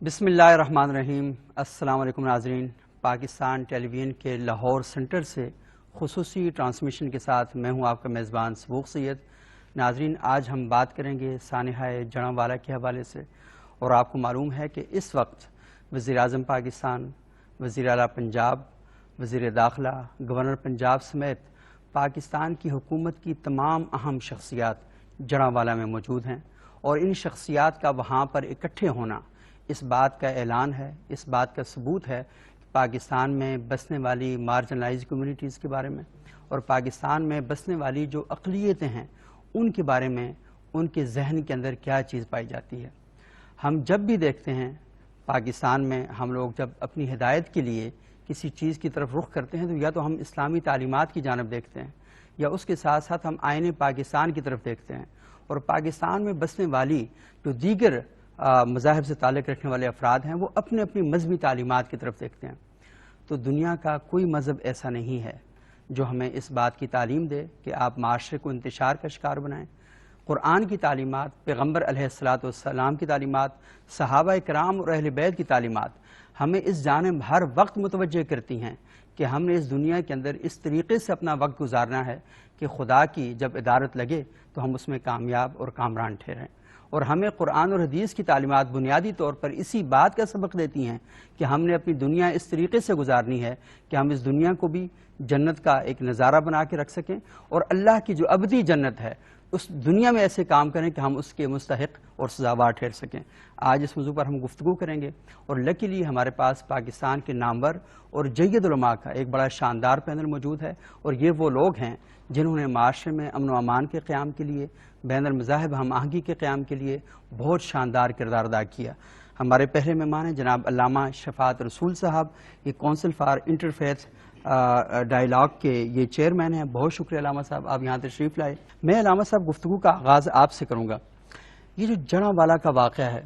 بسم اللہ الرحمن الرحیم۔ السلام علیکم ناظرین، پاکستان ٹیلی ویژن کے لاہور سینٹر سے خصوصی ٹرانسمیشن کے ساتھ میں ہوں آپ کا میزبان سبوق سید۔ ناظرین، آج ہم بات کریں گے سانحہ جڑاں کے حوالے سے، اور آپ کو معلوم ہے کہ اس وقت وزیر اعظم پاکستان، وزیر اعلیٰ پنجاب، وزیر داخلہ، گورنر پنجاب سمیت پاکستان کی حکومت کی تمام اہم شخصیات جڑاں میں موجود ہیں، اور ان شخصیات کا وہاں پر اکٹھے ہونا اس بات کا اعلان ہے، اس بات کا ثبوت ہے کہ پاکستان میں بسنے والی مارجنلائز کمیونٹیز کے بارے میں اور پاکستان میں بسنے والی جو اقلیتیں ہیں ان کے بارے میں ان کے ذہن کے اندر کیا چیز پائی جاتی ہے۔ ہم جب بھی دیکھتے ہیں پاکستان میں، ہم لوگ جب اپنی ہدایت کے لیے کسی چیز کی طرف رخ کرتے ہیں تو یا تو ہم اسلامی تعلیمات کی جانب دیکھتے ہیں یا اس کے ساتھ ساتھ ہم آئین پاکستان کی طرف دیکھتے ہیں، اور پاکستان میں بسنے والی جو دیگر مذاہب سے تعلق رکھنے والے افراد ہیں وہ اپنے اپنی مذہبی تعلیمات کی طرف دیکھتے ہیں۔ تو دنیا کا کوئی مذہب ایسا نہیں ہے جو ہمیں اس بات کی تعلیم دے کہ آپ معاشرے کو انتشار کا شکار بنائیں۔ قرآن کی تعلیمات، پیغمبر علیہ السلام کی تعلیمات، صحابہ کرام اور اہل بیت کی تعلیمات ہمیں اس جانب ہر وقت متوجہ کرتی ہیں کہ ہم نے اس دنیا کے اندر اس طریقے سے اپنا وقت گزارنا ہے کہ خدا کی جب عدالت لگے تو ہم اس میں کامیاب اور کامران ٹھہریں۔ اور ہمیں قرآن اور حدیث کی تعلیمات بنیادی طور پر اسی بات کا سبق دیتی ہیں کہ ہم نے اپنی دنیا اس طریقے سے گزارنی ہے کہ ہم اس دنیا کو بھی جنت کا ایک نظارہ بنا کے رکھ سکیں، اور اللہ کی جو ابدی جنت ہے اس دنیا میں ایسے کام کریں کہ ہم اس کے مستحق اور سزاوار ٹھہر سکیں۔ آج اس موضوع پر ہم گفتگو کریں گے، اور لکیلی ہمارے پاس پاکستان کے نامور اور جید علماء کا ایک بڑا شاندار پینل موجود ہے، اور یہ وہ لوگ ہیں جنہوں نے معاشرے میں امن و امان کے قیام کے لیے، بین المذاہب ہم آہنگی کے قیام کے لیے بہت شاندار کردار ادا کیا۔ ہمارے پہلے مہمان ہیں جناب علامہ شفاعت رسول صاحب، یہ کونسل فار انٹرفیتھ ڈائیلاگ کے یہ چیئرمین ہیں۔ بہت شکریہ علامہ صاحب، آپ یہاں تشریف لائے۔ میں علامہ صاحب گفتگو کا آغاز آپ سے کروں گا۔ یہ جو جڑاں والا کا واقعہ ہے،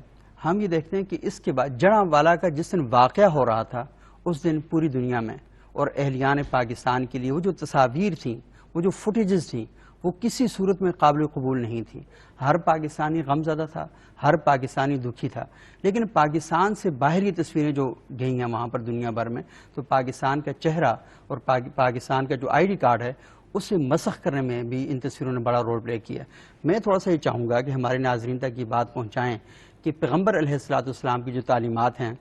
ہم یہ دیکھتے ہیں کہ اس کے بعد جڑاں والا کا جس دن واقعہ ہو رہا تھا اس دن پوری دنیا میں اور اہلیان پاکستان کے لیے وہ جو تصاویر تھیں، وہ جو فوٹیجز تھیں، وہ کسی صورت میں قابل قبول نہیں تھی۔ ہر پاکستانی غمزدہ تھا، ہر پاکستانی دکھی تھا، لیکن پاکستان سے باہر کی تصویریں جو گئی ہیں وہاں پر دنیا بھر میں، تو پاکستان کا چہرہ اور پاکستان کا جو آئی ڈی کارڈ ہے اسے مسخ کرنے میں بھی ان تصویروں نے بڑا رول پلے کیا۔ میں تھوڑا سا یہ چاہوں گا کہ ہمارے ناظرین تک یہ بات پہنچائیں کہ پیغمبر علیہ السلام کی جو تعلیمات ہیں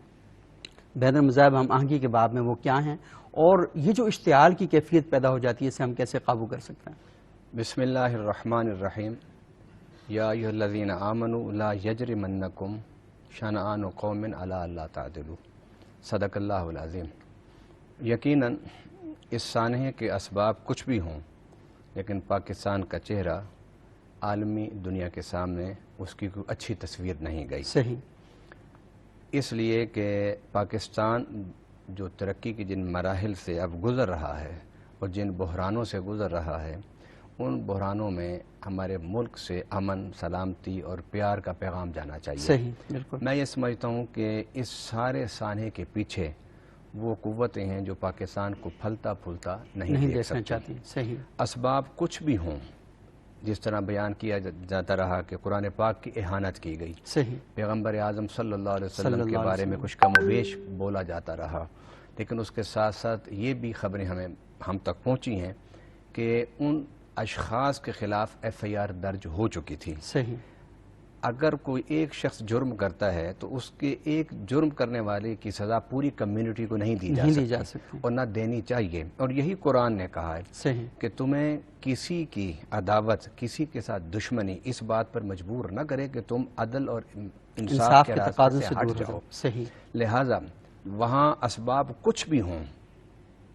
بین المذاہب ہم آہنگی کے باب میں وہ کیا ہیں، اور یہ جو اشتعال کی کیفیت پیدا ہو جاتی ہے اسے ہم کیسے قابو کر سکتے ہیں۔ بسم اللہ الرحمن الرحیم۔ یا ایھا الذین آمنوا لا یجرمنکم شنآن قوم علی الا تعدلوا، صدق اللہ العظیم۔ یقیناً اس سانحے کے اسباب کچھ بھی ہوں، لیکن پاکستان کا چہرہ عالمی دنیا کے سامنے اس کی کوئی اچھی تصویر نہیں گئی۔ صحیح۔ اس لیے کہ پاکستان جو ترقی کی جن مراحل سے اب گزر رہا ہے اور جن بحرانوں سے گزر رہا ہے، ان بحرانوں میں ہمارے ملک سے امن، سلامتی اور پیار کا پیغام جانا چاہیے۔ صحیح، بالکل۔ میں یہ سمجھتا ہوں کہ اس سارے سانحے کے پیچھے وہ قوتیں ہیں جو پاکستان کو پھلتا پھولتا نہیں دیکھنا چاہتی۔ صحیح۔ اسباب کچھ بھی ہوں، جس طرح بیان کیا جاتا رہا کہ قرآن پاک کی اہانت کی گئی، صحیح۔ پیغمبر اعظم صلی اللہ علیہ وسلم کے بارے میں کچھ کم و بیش بولا جاتا رہا، لیکن اس کے ساتھ ساتھ یہ بھی خبریں ہم تک پہنچی ہیں کہ ان اشخاص کے خلاف ایف آئی آر درج ہو چکی تھی۔ صحیح۔ اگر کوئی ایک شخص جرم کرتا ہے تو اس کے ایک جرم کرنے والے کی سزا پوری کمیونٹی کو نہیں دی جا سکتی اور نہ دینی چاہیے، اور یہی قرآن نے کہا ہے۔ صحیح۔ کہ تمہیں کسی کی عداوت، کسی کے ساتھ دشمنی اس بات پر مجبور نہ کرے کہ تم عدل اور انصاف کے راستے سے ہٹ جاؤ۔ صحیح۔ لہٰذا وہاں اسباب کچھ بھی ہوں،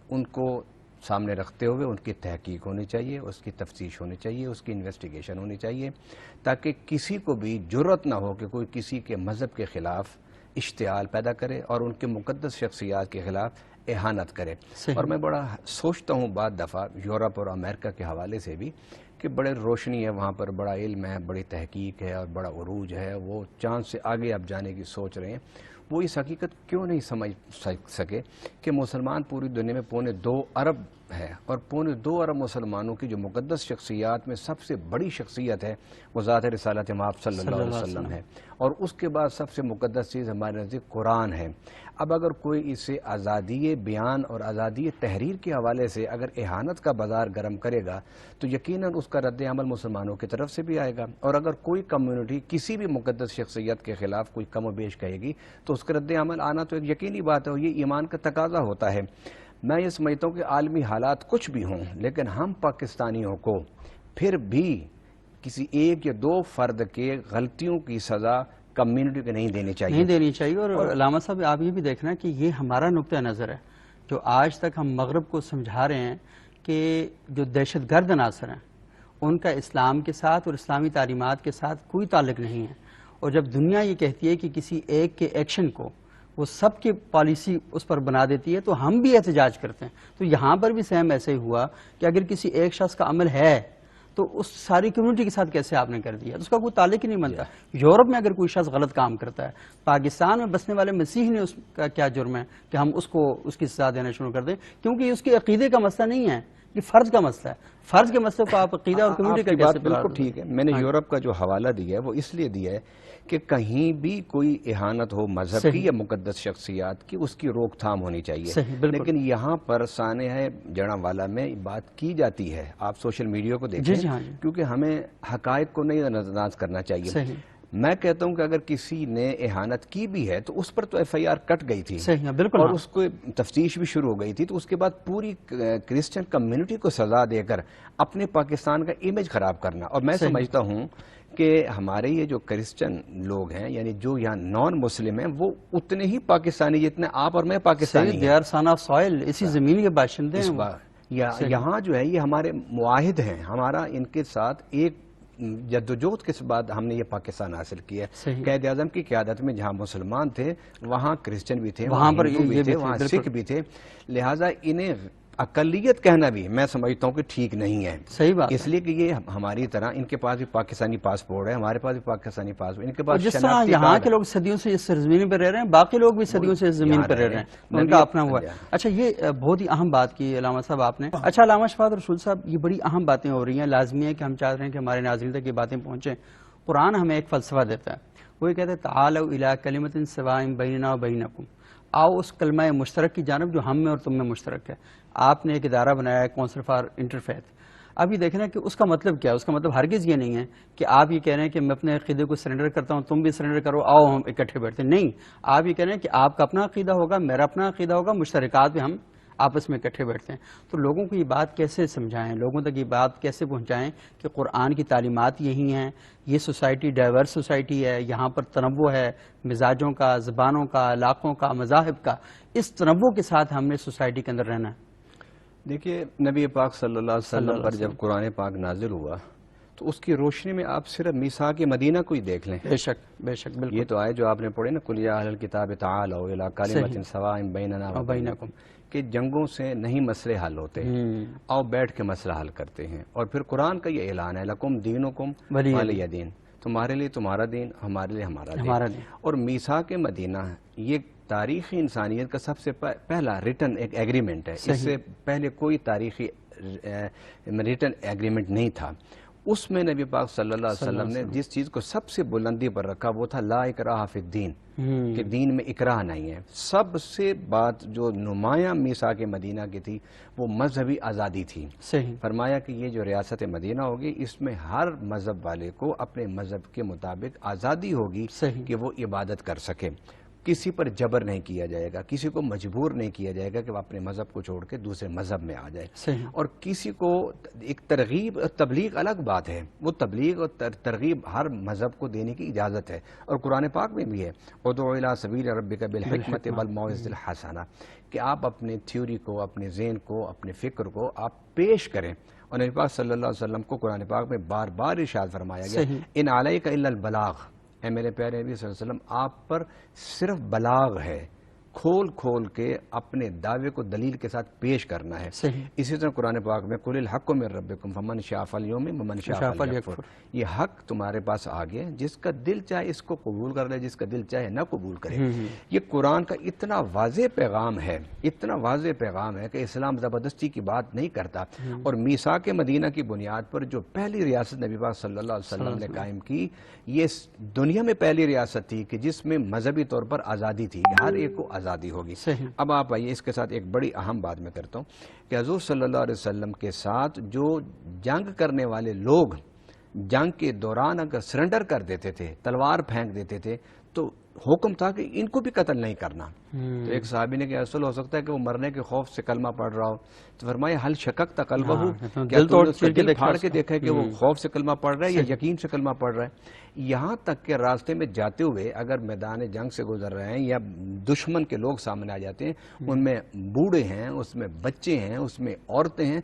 ان کو سامنے رکھتے ہوئے ان کی تحقیق ہونی چاہیے، اس کی تفتیش ہونی چاہیے، اس کی انویسٹیگیشن ہونی چاہیے، تاکہ کسی کو بھی جرأت نہ ہو کہ کوئی کسی کے مذہب کے خلاف اشتعال پیدا کرے اور ان کے مقدس شخصیات کے خلاف اہانت کرے۔ اور میں بڑا سوچتا ہوں بعض دفعہ یورپ اور امریکہ کے حوالے سے بھی کہ بڑے روشنی ہے وہاں پر، بڑا علم ہے، بڑی تحقیق ہے اور بڑا عروج ہے، وہ چاند سے آگے اب جانے کی سوچ رہے ہیں۔ وہ اس حقیقت کیوں نہیں سمجھ سکے کہ مسلمان پوری دنیا میں 2.25 ارب ہے اور 2.25 ارب مسلمانوں کی جو مقدس شخصیات میں سب سے بڑی شخصیت ہے وہ ذات رسالت مآب صلی اللہ علیہ وسلم ہے، اور اس کے بعد سب سے مقدس چیز ہمارے نزدیک قرآن ہے۔ اب اگر کوئی اسے آزادی بیان اور آزادی تحریر کے حوالے سے اگر اہانت کا بازار گرم کرے گا تو یقیناً اس کا رد عمل مسلمانوں کی طرف سے بھی آئے گا، اور اگر کوئی کمیونٹی کسی بھی مقدس شخصیت کے خلاف کوئی کم و بیش کہے گی تو اس کا رد عمل آنا تو ایک یقینی بات ہے، اور یہ ایمان کا تقاضا ہوتا ہے۔ میں یہ سمجھتا ہوں کہ عالمی حالات کچھ بھی ہوں لیکن ہم پاکستانیوں کو پھر بھی کسی ایک یا دو فرد کے غلطیوں کی سزا کمیونٹی کو نہیں دینی چاہیے، اور علامہ صاحب آپ یہ بھی دیکھنا کہ یہ ہمارا نقطہ نظر ہے جو آج تک ہم مغرب کو سمجھا رہے ہیں کہ جو دہشت گرد عناصر ہیں ان کا اسلام کے ساتھ اور اسلامی تعلیمات کے ساتھ کوئی تعلق نہیں ہے، اور جب دنیا یہ کہتی ہے کہ کسی ایک کے ایکشن کو وہ سب کی پالیسی اس پر بنا دیتی ہے تو ہم بھی احتجاج کرتے ہیں۔ تو یہاں پر بھی سیم ایسے ہی ہوا کہ اگر کسی ایک شخص کا عمل ہے تو اس ساری کمیونٹی کے ساتھ کیسے آپ نے کر دیا، اس کا کوئی تعلق ہی نہیں بنتا۔ یورپ میں اگر کوئی شخص غلط کام کرتا ہے، پاکستان میں بسنے والے مسیح نے اس کا کیا جرم ہے کہ ہم اس کی سزا دینا شروع کر دیں، کیونکہ اس کے عقیدے کا مسئلہ نہیں ہے، یہ فرض کا مسئلہ ہے۔ فرض کے مسئلے کو آپ عقیدہ اور کمیونٹی کا بات بالکل ٹھیک ہے۔ میں نے یورپ کا جو حوالہ دیا ہے وہ اس لیے دیا ہے کہ کہیں بھی کوئی اہانت ہو مذہب کی یا مقدس شخصیات کی اس کی روک تھام ہونی چاہیے، لیکن یہاں پر سانحہ جڑاں والا میں بات کی جاتی ہے، آپ سوشل میڈیا کو دیکھیں کیونکہ ہمیں حقائق کو نہیں نظر انداز کرنا چاہیے۔ میں کہتا ہوں کہ اگر کسی نے اہانت کی بھی ہے تو اس پر تو ایف آئی آر کٹ گئی تھی اور اس کو تفتیش بھی شروع ہو گئی تھی، تو اس کے بعد پوری کرسچن کمیونٹی کو سزا دے کر اپنے پاکستان کا امیج خراب کرنا، اور میں سمجھتا ہوں کہ ہمارے یہ جو کرسچن لوگ ہیں یعنی جو یہاں نان مسلم ہیں وہ اتنے ہی پاکستانی جتنے آپ اور میں پاکستانی ہیں، اسی زمین کے باشندے ہیں۔ یہاں جو ہے یہ ہمارے معاہد ہیں، ہمارا ان کے ساتھ ایک جدوجہد کے بعد ہم نے یہ پاکستان حاصل کیا ہے۔ قائد اعظم کی قیادت میں جہاں مسلمان تھے وہاں کرسچن بھی تھے، وہاں ہندو بھی تھے، وہاں سکھ بھی تھے، لہٰذا انہیں اقلیت کہنا بھی میں سمجھتا ہوں کہ ٹھیک نہیں ہے۔ صحیح بات، اس لیے کہ یہ ہماری طرح ان کے پاس بھی پاکستانی پاسپورٹ ہے، ہمارے پاس بھی پاکستانی پاسپورٹ، ان کے پاس جس طرح یہاں کے لوگ صدیوں سے اس سرزمین پر رہ رہے ہیں باقی لوگ بھی صدیوں سے اس زمین پر رہ رہے ہیں، ان کا اپنا ہوا ہے۔ اچھا، یہ بہت ہی اہم بات کی علامہ صاحب آپ نے۔ اچھا علامہ شفاعت رسول صاحب، یہ بڑی اہم باتیں ہو رہی ہیں، لازمی ہے کہ ہم چاہتے ہیں کہ ہمارے ناظرین تک یہ باتیں پہنچیں۔ قرآن ہمیں ایک فلسفہ دیتا ہے، وہ یہ کہتا ہے تعالوا الی کلمۃ سواء بیننا وبینکم، آؤ اس کلمہ مشترک کی جانب جو ہم میں اور تم میں مشترک ہے۔ آپ نے ایک ادارہ بنایا ہے کونسل فار انٹرفیتھ، اب یہ دیکھنا کہ اس کا مطلب کیا ہے۔ اس کا مطلب ہرگز یہ نہیں ہے کہ آپ یہ کہہ رہے ہیں کہ میں اپنے عقیدے کو سرنڈر کرتا ہوں، تم بھی سرنڈر کرو، آؤ ہم اکٹھے بیٹھتے ہیں، نہیں، آپ یہ کہہ رہے ہیں کہ آپ کا اپنا عقیدہ ہوگا، میرا اپنا عقیدہ ہوگا، مشترکات میں ہم آپس میں اکٹھے بیٹھتے ہیں۔ تو لوگوں کو یہ بات کیسے سمجھائیں، لوگوں تک یہ بات کیسے پہنچائیں کہ قرآن کی تعلیمات یہی ہیں، یہ سوسائٹی ڈائیورس سوسائٹی ہے، یہاں پر تنوع ہے مزاجوں کا، زبانوں کا، علاقوں کا، مذاہب کا، اس تنوع کے ساتھ ہم نے سوسائٹی کے اندر رہنا ہے۔ دیکھیے، نبی پاک صلی اللہ علیہ وسلم پر جب قرآن پاک نازل ہوا تو اس کی روشنی میں آپ صرف میثاق مدینہ کو ہی دیکھ لیں۔ بے شک بے شک، بالکل۔ یہ تو آئے جو آپ نے پڑھے نا، قل یا اہل الکتاب تعالوا الی کلمۃ سواء بیننا وبینکم، کہ جنگوں سے نہیں مسئلے حل ہوتے، آؤ بیٹھ کے مسئلہ حل کرتے ہیں۔ اور پھر قرآن کا یہ اعلان ہے لکم دینکم ولی دین، تمہارے لیے تمہارا دین، ہمارے لیے ہمارا دین۔ اور میثاق مدینہ یہ تاریخی انسانیت کا سب سے پہلا ریٹن ایک ایگریمنٹ ہے، اس سے پہلے کوئی تاریخی ریٹن ایگریمنٹ نہیں تھا۔ اس میں نبی پاک صلی اللہ علیہ وسلم نے جس چیز کو سب سے بلندی پر رکھا وہ تھا لا اکراہ فی الدین، کہ دین میں اکراہ نہیں ہے۔ سب سے بات جو نمایاں میثاق مدینہ کی تھی وہ مذہبی آزادی تھی۔ فرمایا کہ یہ جو ریاست مدینہ ہوگی اس میں ہر مذہب والے کو اپنے مذہب کے مطابق آزادی ہوگی کہ وہ عبادت کر سکے، کسی پر جبر نہیں کیا جائے گا، کسی کو مجبور نہیں کیا جائے گا کہ وہ اپنے مذہب کو چھوڑ کے دوسرے مذہب میں آ جائے، اور کسی کو ایک ترغیب اور تبلیغ الگ بات ہے، وہ تبلیغ اور ترغیب ہر مذہب کو دینے کی اجازت ہے، اور قرآن پاک میں بھی ہے ادعو الی سبیل ربک بالحکمۃ والموعظۃ الحسنہ، کہ آپ اپنے تھیوری کو، اپنے ذہن کو، اپنے فکر کو آپ پیش کریں۔ اور نبی پاک صلی اللہ علیہ وسلم کو قرآن پاک میں بار بار ارشاد فرمایا گیا ان علیک الا البلاغ، اے میرے پیارے نبی صلی اللہ علیہ وسلم آپ پر صرف بلاغ ہے، کھول کھول کے اپنے دعوے کو دلیل کے ساتھ پیش کرنا ہے. صحیح. اسی طرح قرآن پاک میں قُلِ الْحَقُّ مِن رَبِّكُمْ فَمَنْ شَاءَ فَلْيُؤْمِنْ وَمَنْ شَاءَ فَلْيَكْفُرْ. یہ حق تمہارے پاس آ گیا، جس کا دل چاہے اس کو قبول کر لے، جس کا دل چاہے نہ قبول کرے. یہ قرآن کا اتنا واضح پیغام ہے، اتنا واضح پیغام ہے کہ اسلام زبردستی کی بات نہیں کرتا. اور میثاق مدینہ کی بنیاد پر جو پہلی ریاست نبی پاک صلی اللہ علیہ وسلم نے قائم کی، یہ دنیا میں پہلی ریاست تھی کہ جس میں مذہبی طور پر آزادی تھی، ہر ایک کو آزادی ہوگی. اب آپ آئیے اس کے ساتھ ایک بڑی اہم بات میں کرتا ہوں کہ حضور صلی اللہ علیہ وسلم کے ساتھ جو جنگ کرنے والے لوگ جنگ کے دوران اگر سرنڈر کر دیتے تھے، تلوار پھینک دیتے تھے، تو حکم تھا کہ ان کو بھی قتل نہیں کرنا. تو ایک صحابی نے کہا اصل ہو سکتا ہے کہ وہ مرنے کے خوف سے کلمہ پڑھ رہا ہو. تو فرمایا حل شکک تا قلبہ، کیا تم نے اس کا دل پھاڑ کے دیکھا ہے کہ وہ خوف سے کلمہ پڑھ رہا ہے یا یقین سے کلمہ پڑھ رہا ہے. یہاں تک کہ راستے میں جاتے ہوئے اگر میدان جنگ سے گزر رہے ہیں یا دشمن کے لوگ سامنے آ جاتے ہیں، ان میں بوڑھے ہیں، اس میں بچے ہیں، اس میں عورتیں ہیں،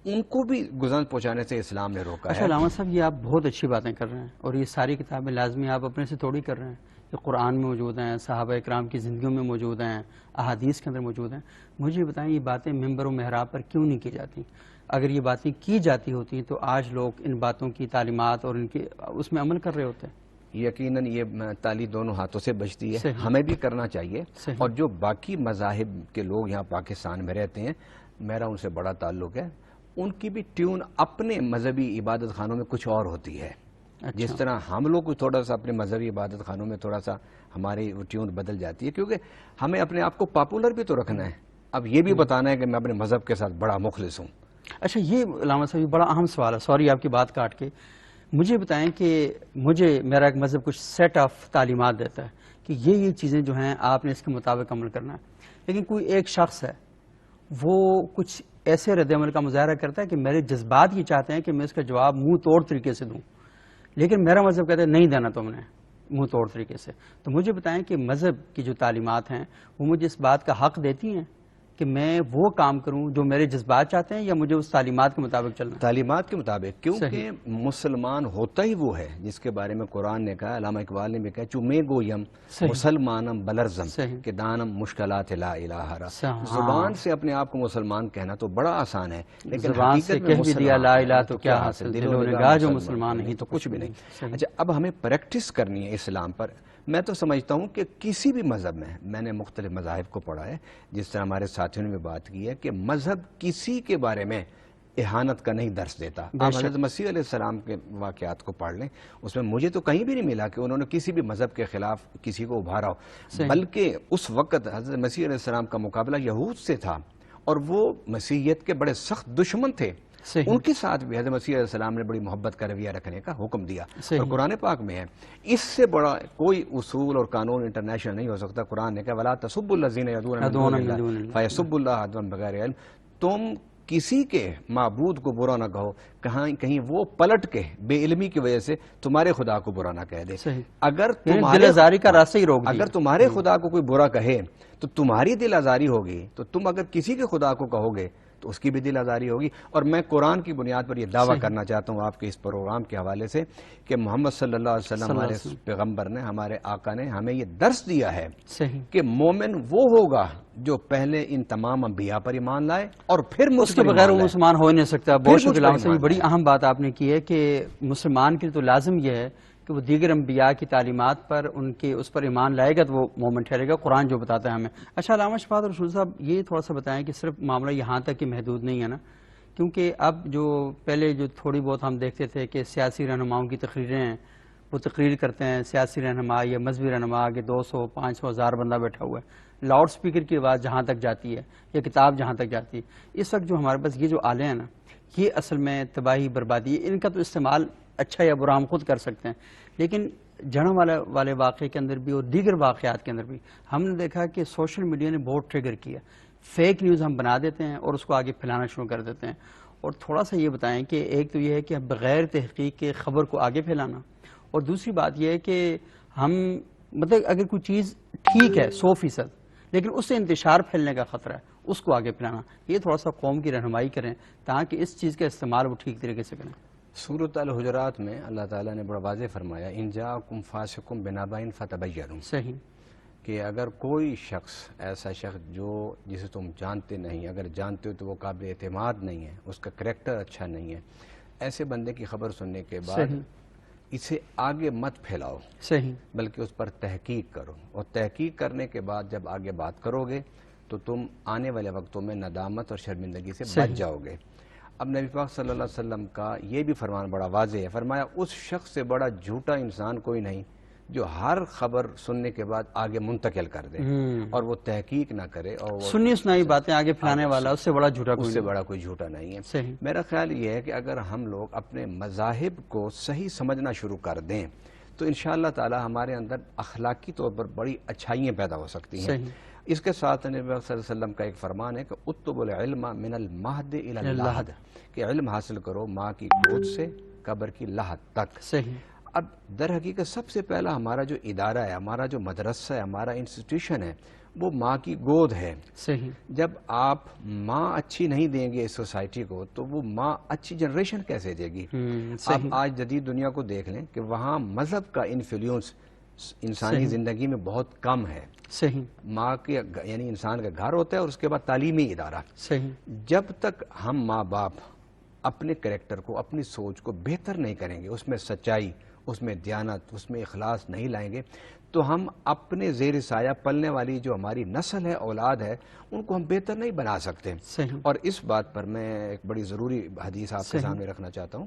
ان کو بھی گزر پہنچانے سے اسلام نے روکا ہے. اچھا علامہ صاحب، یہ آپ بہت اچھی باتیں کر رہے ہیں اور یہ ساری کتابیں لازمی آپ اپنے سے تھوڑی کر رہے ہیں. یہ قرآن میں موجود ہیں، صحابہ اکرام کی زندگیوں میں موجود ہیں، احادیث کے اندر موجود ہیں. مجھے بتائیں یہ باتیں ممبر و محراب پر کیوں نہیں کی جاتی؟ اگر یہ باتیں کی جاتی ہوتی تو آج لوگ ان باتوں کی تعلیمات اور ان کے اس میں عمل کر رہے ہوتے. یقیناً یہ تالی دونوں ہاتھوں سے بجتی ہے، ہمیں بھی کرنا چاہیے. اور جو باقی مذاہب کے لوگ یہاں پاکستان میں رہتے ہیں، میرا ان سے بڑا تعلق ہے، ان کی بھی ٹیون اپنے مذہبی عبادت خانوں میں کچھ اور ہوتی ہے. جس طرح ہم لوگ تھوڑا سا اپنے مذہبی عبادت خانوں میں تھوڑا سا ہماری ٹیون بدل جاتی ہے، کیونکہ ہمیں اپنے آپ کو پاپولر بھی تو رکھنا ہے. اب یہ بھی بتانا ہے کہ میں اپنے مذہب کے ساتھ بڑا مخلص ہوں. اچھا، یہ علامہ صاحب بڑا اہم سوال ہے، سوری آپ کی بات کاٹ کے. مجھے بتائیں کہ میرا ایک مذہب کچھ سیٹ آف تعلیمات دیتا ہے کہ یہ چیزیں جو ہیں آپ نے اس کے مطابق عمل کرنا ہے، لیکن کوئی ایک شخص ہے وہ کچھ ایسے رد عمل کا مظاہرہ کرتا ہے کہ میرے جذبات یہ چاہتے ہیں کہ میں اس کا جواب منہ توڑ طریقے سے دوں، لیکن میرا مذہب کہتا ہے نہیں دینا تم نے منہ توڑ طریقے سے. تو مجھے بتائیں کہ مذہب کی جو تعلیمات ہیں وہ مجھے اس بات کا حق دیتی ہیں کہ میں وہ کام کروں جو میرے جذبات چاہتے ہیں، یا مجھے اس تعلیمات کے مطابق چلنا؟ تعلیمات کے مطابق، کیونکہ مسلمان ہوتا ہی وہ ہے جس کے بارے میں قرآن نے کہا، علامہ اقبال نے بھی کہا، چو میں گویم مسلمانم بلرزم کہ دانم مشکلات لا الہ را. زبان سے اپنے آپ کو مسلمان کہنا تو بڑا آسان ہے، لیکن زبان سے کہہ بھی دیا لا الہ تو کیا حاصل، دلوں نے کہا جو مسلمان نہیں تو کچھ بھی نہیں. اچھا، اب ہمیں پریکٹس کرنی ہے اسلام پر. میں تو سمجھتا ہوں کہ کسی بھی مذہب میں نے مختلف مذاہب کو پڑھا ہے، جس طرح ہمارے ساتھیوں نے بھی بات کی ہے کہ مذہب کسی کے بارے میں اہانت کا نہیں درس دیتا. آپ حضرت مسیح علیہ السلام کے واقعات کو پڑھ لیں، اس میں مجھے تو کہیں بھی نہیں ملا کہ انہوں نے کسی بھی مذہب کے خلاف کسی کو ابھارا ہو، بلکہ اس وقت حضرت مسیح علیہ السلام کا مقابلہ یہود سے تھا اور وہ مسیحیت کے بڑے سخت دشمن تھے. ان کے ساتھ بھی حضرت مسیح علیہ السلام نے بڑی محبت کا رویہ رکھنے کا حکم دیا، اور قرآن پاک میں ہے. اس سے بڑا کوئی اصول اور قانون انٹرنیشنل نہیں ہو سکتا. قرآن نے کہا وَلَا تَسُبُّوا الَّذِينَ يَدْعُونَ مِن دُونِ اللَّهِ فَيَسُبُّوا اللَّهَ عَدْوًا بِغَيْرِ عِلْمٍ. تم کسی کے معبود کو برا نہ کہو، کہیں وہ پلٹ کے بے علمی کی وجہ سے تمہارے خدا کو برا نہ کہہ دے. اگر تمہارے خدا کو کوئی برا کہے تو تمہاری دل آزاری ہوگی، تو تم اگر کسی کے خدا کو کہو گے تو اس کی بھی دل آزاری ہوگی. اور میں قرآن کی بنیاد پر یہ دعویٰ کرنا چاہتا ہوں آپ کے اس پروگرام کے حوالے سے کہ محمد صلی اللہ علیہ وسلم ہمارے پیغمبر نے، ہمارے آقا نے ہمیں یہ درس دیا ہے کہ مومن وہ ہوگا جو پہلے ان تمام انبیاء پر ایمان لائے اور پھر اس کے بغیر وہ مسلمان ہو ہی نہیں سکتا. بہت شکریہ. بڑی اہم بات آپ نے کی ہے کہ مسلمان کے لیے تو لازم یہ ہے کہ وہ دیگر انبیاء کی تعلیمات پر اس پر ایمان لائے گا تو وہ مومن ٹھہرے گا، قرآن جو بتاتا ہے ہمیں. اچھا علامہ شفاعت رسول صاحب، یہ تھوڑا سا بتائیں کہ صرف معاملہ یہاں تک کہ محدود نہیں ہے نا، کیونکہ اب جو پہلے جو تھوڑی بہت ہم دیکھتے تھے کہ سیاسی رہنماؤں کی تقریریں ہیں، وہ تقریر کرتے ہیں، سیاسی رہنما یا مذہبی رہنما کہ 200 500 1000 بندہ بیٹھا ہوا ہے، لاؤڈ سپیکر کی آواز جہاں تک جاتی ہے یا کتاب جہاں تک جاتی ہے. اس وقت جو ہمارے پاس یہ جو آلے ہیں نا، یہ اصل میں تباہی بربادی، ان کا تو استعمال اچھا یا برا ہم خود کر سکتے ہیں، لیکن جڑوں والے واقعے کے اندر بھی اور دیگر واقعات کے اندر بھی ہم نے دیکھا کہ سوشل میڈیا نے بہت ٹریگر کیا. فیک نیوز ہم بنا دیتے ہیں اور اس کو آگے پھیلانا شروع کر دیتے ہیں. اور تھوڑا سا یہ بتائیں کہ ایک تو یہ ہے کہ بغیر تحقیق کے خبر کو آگے پھیلانا، اور دوسری بات یہ ہے کہ ہم مطلب اگر کوئی چیز ٹھیک ہے 100%، لیکن اس سے انتشار پھیلنے کا خطرہ ہے، اس کو آگے پھیلانا، یہ تھوڑا سا قوم کی رہنمائی کریں تاکہ اس چیز کا استعمال وہ ٹھیک طریقے سے کریں. سورۃ الحجرات میں اللہ تعالیٰ نے بڑا واضح فرمایا ان جاءکم فاسق بنبأ فتبینوا. صحیح. کہ اگر کوئی شخص ایسا شخص جسے تم جانتے نہیں، اگر جانتے ہو تو وہ قابل اعتماد نہیں ہے، اس کا کریکٹر اچھا نہیں ہے، ایسے بندے کی خبر سننے کے بعد اسے آگے مت پھیلاؤ، صحیح، بلکہ اس پر تحقیق کرو، اور تحقیق کرنے کے بعد جب آگے بات کرو گے تو تم آنے والے وقتوں میں ندامت اور شرمندگی سے بچ جاؤ گے۔ اب نبی پاک صلی اللہ علیہ وسلم کا یہ بھی فرمان بڑا واضح ہے، فرمایا اس شخص سے بڑا جھوٹا انسان کوئی نہیں جو ہر خبر سننے کے بعد آگے منتقل کر دے اور وہ تحقیق نہ کرے، اور وہ سنی سنائی باتیں آگے پھیلانے والا اس سے بڑا جھوٹا اس کوئی سے نہیں۔ بڑا کوئی جھوٹا نہیں ہے۔ صحیح، میرا خیال یہ ہے کہ اگر ہم لوگ اپنے مذاہب کو صحیح سمجھنا شروع کر دیں تو انشاءاللہ تعالی ہمارے اندر اخلاقی طور پر بڑی اچھائیاں پیدا ہو سکتی ہیں۔ صحیح، اس کے ساتھ نبی صلی اللہ علیہ وسلم کا ایک فرمان ہے کہ اطلب العلم من المہد الی اللحد، کہ علم حاصل کرو ماں کی گود سے قبر کی لحد تک۔ صحیح، اب در حقیقت سب سے پہلا ہمارا جو ادارہ ہے، ہمارا جو مدرسہ ہے، ہمارا انسٹیٹیوشن ہے، وہ ماں کی گود ہے۔ صحیح، جب آپ ماں اچھی نہیں دیں گے اس سوسائٹی کو تو وہ ماں اچھی جنریشن کیسے دے گی؟ آپ آج جدید دنیا کو دیکھ لیں کہ وہاں مذہب کا انفلوئنس انسانی زندگی میں بہت کم ہے۔ صحیح، ماں کے یعنی انسان کا گھر ہوتا ہے اور اس کے بعد تعلیمی ادارہ۔ صحیح، جب تک ہم ماں باپ اپنے کریکٹر کو، اپنی سوچ کو بہتر نہیں کریں گے، اس میں سچائی، اس میں دیانت، اس میں اخلاص نہیں لائیں گے، تو ہم اپنے زیر سایہ پلنے والی جو ہماری نسل ہے، اولاد ہے، ان کو ہم بہتر نہیں بنا سکتے۔ صحیح، اور اس بات پر میں ایک بڑی ضروری حدیث آپ کے سامنے رکھنا چاہتا ہوں۔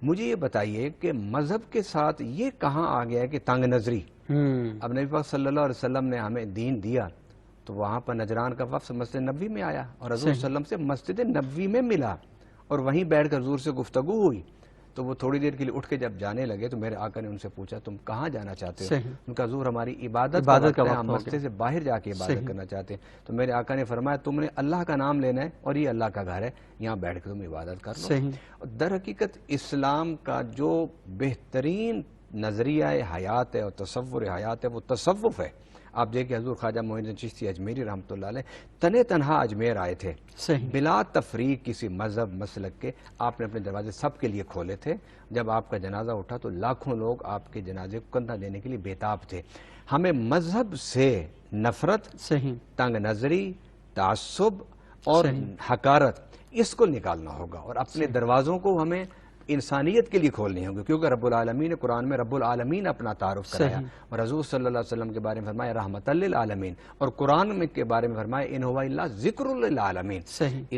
مجھے یہ بتائیے کہ مذہب کے ساتھ یہ کہاں آ گیا ہے کہ تنگ نظری؟ اب نبی پاک صلی اللہ علیہ وسلم نے ہمیں دین دیا تو وہاں پر نجران کا وفد مسجد نبوی میں آیا اور حضور صلی اللہ علیہ وسلم سے مسجد نبوی میں ملا اور وہیں بیٹھ کر حضور سے گفتگو ہوئی۔ تو وہ تھوڑی دیر کے لیے اٹھ کے جب جانے لگے تو میرے آقا نے ان سے پوچھا تم کہاں جانا چاہتے ہو؟ ان کا حضور ہماری عبادت کا وقت ہے، ہم مسجد سے باہر جا کے عبادت کرنا چاہتے ہیں۔ تو میرے آقا نے فرمایا تم نے اللہ کا نام لینا ہے اور یہ اللہ کا گھر ہے، یہاں بیٹھ کے تم عبادت کر لو۔ در حقیقت اسلام کا جو بہترین نظریہ حیات ہے اور تصور حیات ہے وہ تصوف ہے۔ آپ دیکھیں حضور خواجہ معین الدین چشتی اجمیری رحمۃ اللہ علیہ تنے تنہا اجمیر آئے تھے، بلا تفریق کسی مذہب مسلک کے، آپ نے اپنے دروازے سب کے لیے کھولے تھے۔ جب آپ کا جنازہ اٹھا تو لاکھوں لوگ آپ کے جنازے کو کندھا دینے کے لیے بےتاب تھے۔ ہمیں مذہب سے نفرت، تنگ نظری، تعصب اور حقارت اس کو نکالنا ہوگا اور اپنے دروازوں کو ہمیں انسانیت کے لیے کھولنے ہوں گے، کیونکہ رب العالمین نے قرآن میں رب العالمین اپنا تعارف کرایا اور حضور صلی اللہ علیہ وسلم کے بارے میں فرمایا رحمت للعالمین، اور قرآن میں کے بارے میں فرمایا ان هو الا ذکر للعالمین۔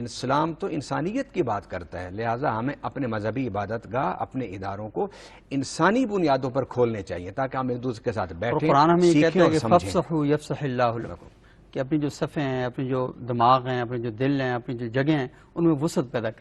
اسلام تو انسانیت کی بات کرتا ہے، لہٰذا ہمیں اپنے مذہبی عبادت گاہ، اپنے اداروں کو انسانی بنیادوں پر کھولنے چاہیے تاکہ ہم ایک دوسرے کے ساتھ بیٹھیں، قرآن ہمیں یہ سیکھیں کہتا اور ہے کہ سمجھیں۔ فَافْصَحُوا يَفْصَحِ اللَّهُ لَكُمْ، کہ اپنی جو صفحے ہیں، اپنی جو دماغ ہیں، اپنے جو دل ہیں، اپنی جو جگہیں ہیں، ان میں وسعت پیدا کریں۔